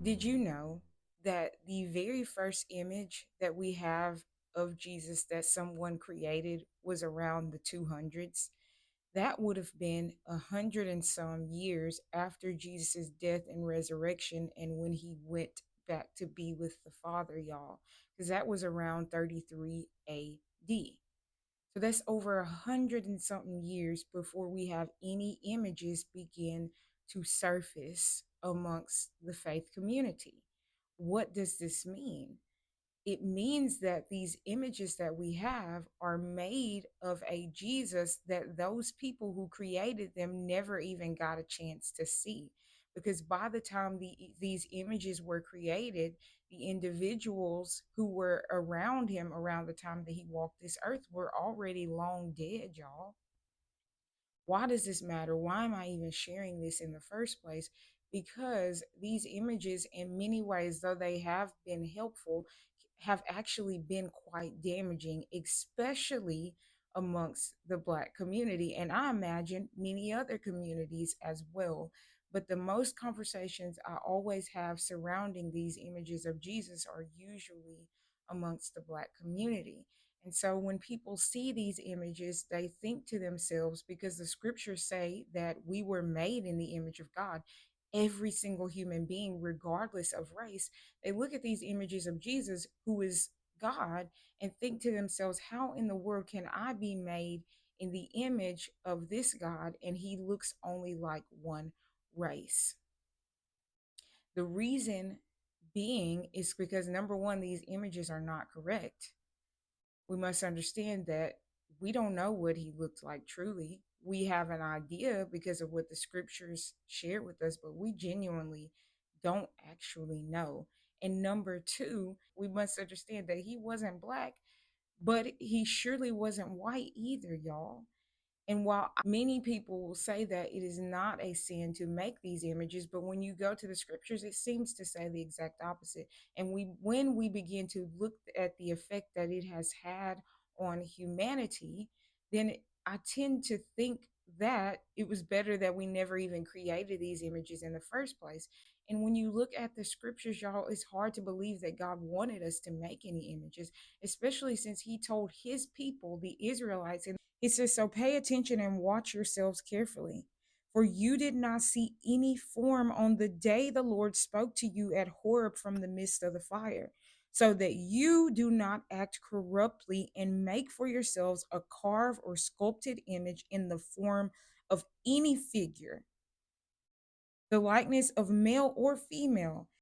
Did you know that the very first image that we have of Jesus that someone created was around the 200s? That would have been 100 and some years after Jesus' death and resurrection and when he went back to be with the Father, y'all, because that was around 33 AD. So that's over 100 and something years before we have any images begin to surface amongst the faith community. What does this mean? It means that these images that we have are made of a Jesus that those people who created them never even got a chance to see. Because by the time these images were created, the individuals who were around him around the time that he walked this earth were already long dead, y'all. Why does this matter? Why am I even sharing this in the first place? Because these images, in many ways, though they have been helpful, have actually been quite damaging, especially amongst the Black community. And I imagine many other communities as well. But the most conversations I always have surrounding these images of Jesus are usually amongst the Black community. And so when people see these images, they think to themselves, because the scriptures say that we were made in the image of God, every single human being, regardless of race, they look at these images of Jesus, who is God, and think to themselves, how in the world can I be made in the image of this God and he looks only like one race? The reason being is because number one, these images are not correct. We must understand that we don't know what he looked like truly. We have an idea because of what the scriptures share with us, but we genuinely don't actually know. And number two, we must understand that he wasn't Black, but he surely wasn't white either, y'all. And while many people will say that it is not a sin to make these images, but when you go to the scriptures, it seems to say the exact opposite. And when we begin to look at the effect that it has had on humanity, then I tend to think that it was better that we never even created these images in the first place. And when you look at the scriptures, y'all, it's hard to believe that God wanted us to make any images, especially since he told his people, the Israelites, and he says, so pay attention and watch yourselves carefully. For you did not see any form on the day the Lord spoke to you at Horeb from the midst of the fire, so that you do not act corruptly and make for yourselves a carved or sculpted image in the form of any figure, the likeness of male or female,